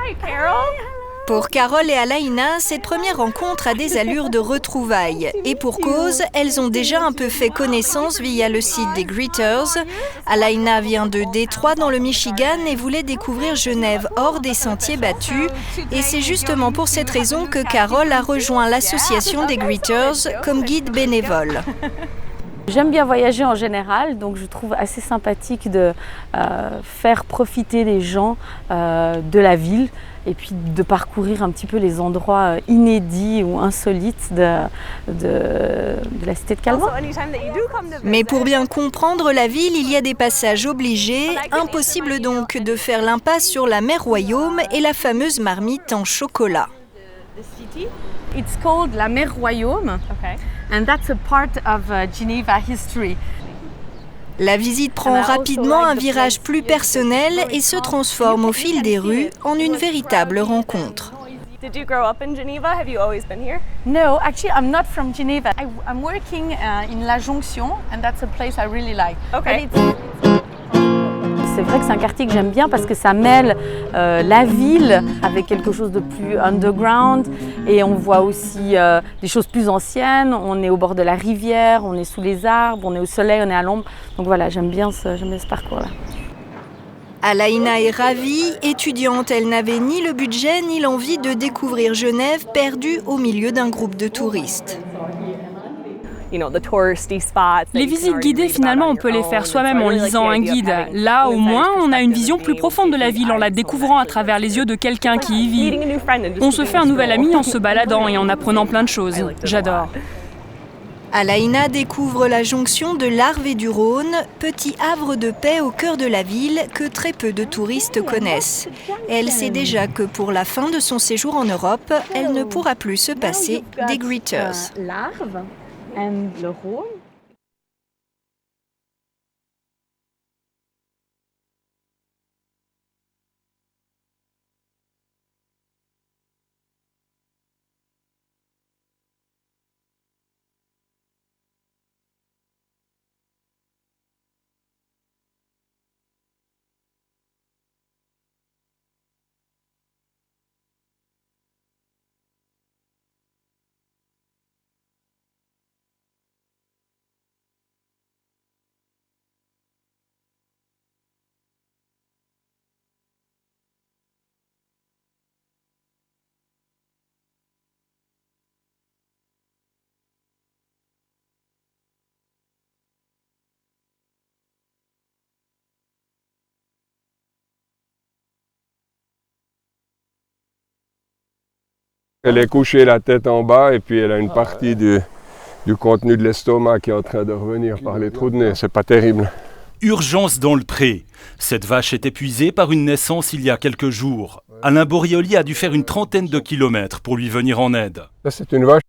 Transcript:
Hi, Carol. Pour Carol et Alaina, cette première rencontre a des allures de retrouvailles. Et pour cause, elles ont déjà un peu fait connaissance via le site des Greeters. Alaina vient de Détroit dans le Michigan et voulait découvrir Genève hors des sentiers battus. Et c'est justement pour cette raison que Carol a rejoint l'association des Greeters comme guide bénévole. J'aime bien voyager en général, donc je trouve assez sympathique de faire profiter les gens de la ville et puis de parcourir un petit peu les endroits inédits ou insolites de la cité de Calvin. Mais pour bien comprendre la ville, il y a des passages obligés. Impossible donc de faire l'impasse sur la mer Royaume et la fameuse marmite en chocolat. It's called la mer Royaume, and that's a part of Geneva history. La visite prend rapidement un virage plus personnel et se transforme au fil des rues en une véritable rencontre. Did you grow up in Geneva? Have you always been here? No, actually I'm not from Geneva. I'm working in La Jonction, and that's a place I really like. Okay. C'est vrai que c'est un quartier que j'aime bien parce que ça mêle la ville avec quelque chose de plus underground et on voit aussi des choses plus anciennes. On est au bord de la rivière, on est sous les arbres, on est au soleil, on est à l'ombre. Donc voilà, j'aime bien ce parcours-là. Alaina est ravie. Étudiante, elle n'avait ni le budget ni l'envie de découvrir Genève perdue au milieu d'un groupe de touristes. Les visites guidées, finalement, on peut les faire soi-même en lisant un guide. Là, au moins, on a une vision plus profonde de la ville en la découvrant à travers les yeux de quelqu'un qui y vit. On se fait un nouvel ami en se baladant et en apprenant plein de choses. J'adore. Alaina découvre la jonction de l'Arve et du Rhône, petit havre de paix au cœur de la ville que très peu de touristes connaissent. Elle sait déjà que pour la fin de son séjour en Europe, elle ne pourra plus se passer des Greeters. L'Arve et le Rhône. Elle est couchée la tête en bas et puis elle a une partie du contenu de l'estomac qui est en train de revenir par les trous de nez. C'est pas terrible. Urgence dans le pré. Cette vache est épuisée par une naissance il y a quelques jours. Alain Borioli a dû faire une trentaine de kilomètres pour lui venir en aide. Là, c'est une vache